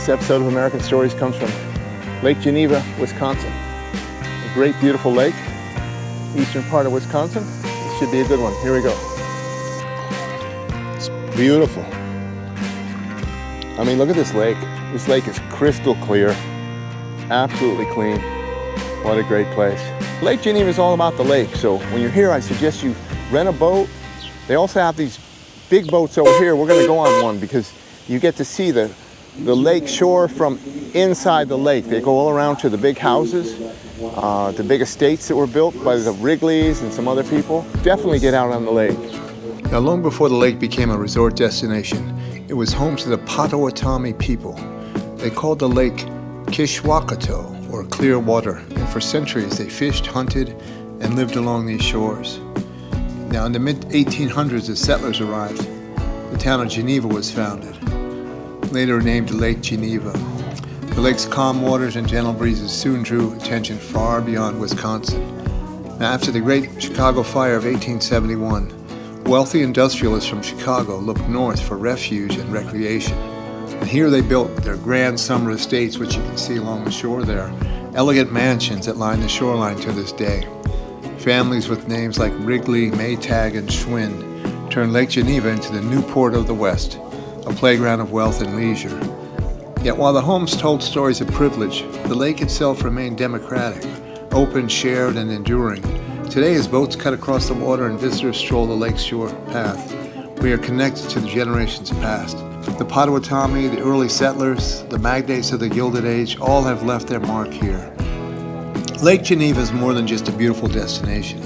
This episode of American Stories comes from Lake Geneva, Wisconsin. A great, beautiful lake, eastern part of Wisconsin. This should be a good one. Here we go. It's beautiful. I mean, look at this lake. This lake is crystal clear, absolutely clean. What a great place. Lake Geneva is all about the lake, so when you're here, I suggest you rent a boat. They also have these big boats over here. We're gonna go on one because you get to see the lake shore from inside the lake. They go all around to the big houses, the big estates that were built by the Wrigleys and some other people. Definitely get out on the lake. Now, long before the lake became a resort destination, it was home to the Potawatomi people. They called the lake Kishwakuto, or clear water, and for centuries they fished, hunted, and lived along these shores. Now, in the mid-1800s, as settlers arrived, the town of Geneva was founded, later named Lake Geneva. The lake's calm waters and gentle breezes soon drew attention far beyond Wisconsin. Now, after the Great Chicago Fire of 1871, wealthy industrialists from Chicago looked north for refuge and recreation. And here they built their grand summer estates, which you can see along the shore there, elegant mansions that line the shoreline to this day. Families with names like Wrigley, Maytag, and Schwinn turned Lake Geneva into the new port of the West, a playground of wealth and leisure. Yet while the homes told stories of privilege, the lake itself remained democratic, open, shared, and enduring. Today, as boats cut across the water and visitors stroll the lakeshore path, we are connected to the generations past. The Potawatomi, the early settlers, the magnates of the Gilded Age, all have left their mark here. Lake Geneva is more than just a beautiful destination.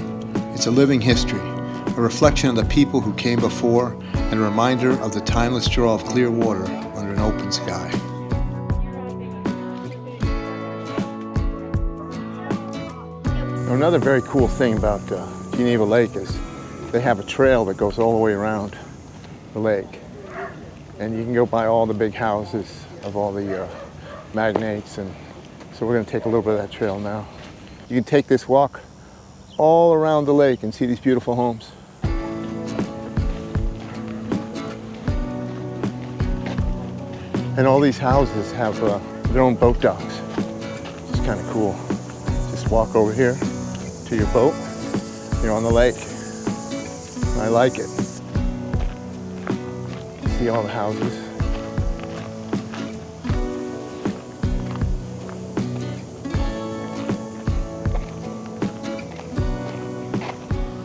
It's a living history, a reflection of the people who came before, and a reminder of the timeless draw of clear water under an open sky. Another very cool thing about Geneva Lake is they have a trail that goes all the way around the lake. And you can go by all the big houses of all the magnates. And so we're going to take a little bit of that trail now. You can take this walk all around the lake and see these beautiful homes. And all these houses have their own boat docks. It's kind of cool. Just walk over here to your boat. You're on the lake. I like it. See all the houses.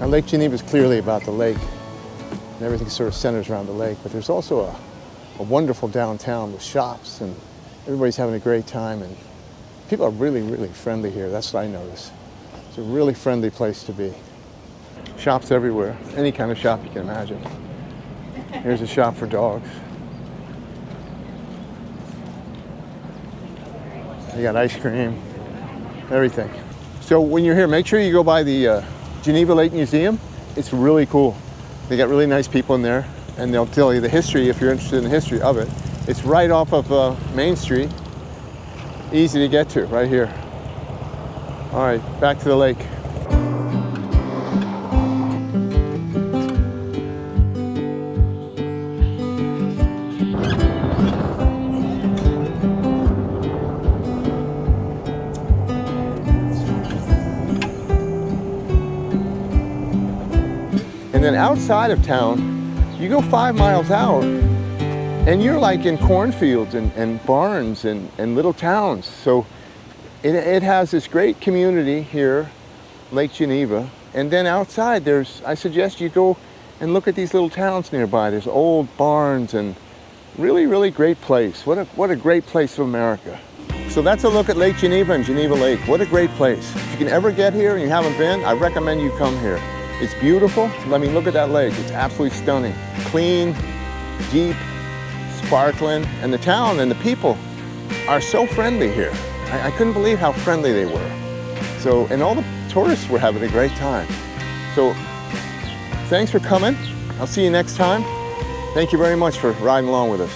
Now, Lake Geneva is clearly about the lake, and everything sort of centers around the lake, but there's also a wonderful downtown with shops, and everybody's having a great time, and people are really, really friendly here. That's what I notice. It's a really friendly place to be. Shops everywhere, any kind of shop you can imagine. Here's a shop for dogs. You got ice cream, everything. So when you're here, make sure you go by the Geneva Lake Museum. It's really cool. They got really nice people in there, and they'll tell you the history if you're interested in the history of it. It's right off of Main Street. Easy to get to, right here. All right, back to the lake. And then outside of town, you go 5 miles out, and you're like in cornfields and barns and little towns. So it has this great community here, Lake Geneva. And then outside, I suggest you go and look at these little towns nearby. There's old barns and really, really great place. What a great place of America. So that's a look at Lake Geneva and Geneva Lake. What a great place. If you can ever get here and you haven't been, I recommend you come here. It's beautiful. I mean, look at that lake. It's absolutely stunning. Clean, deep, sparkling, and the town and the people are so friendly here. I couldn't believe how friendly they were. So, and all the tourists were having a great time. So, thanks for coming. I'll see you next time. Thank you very much for riding along with us.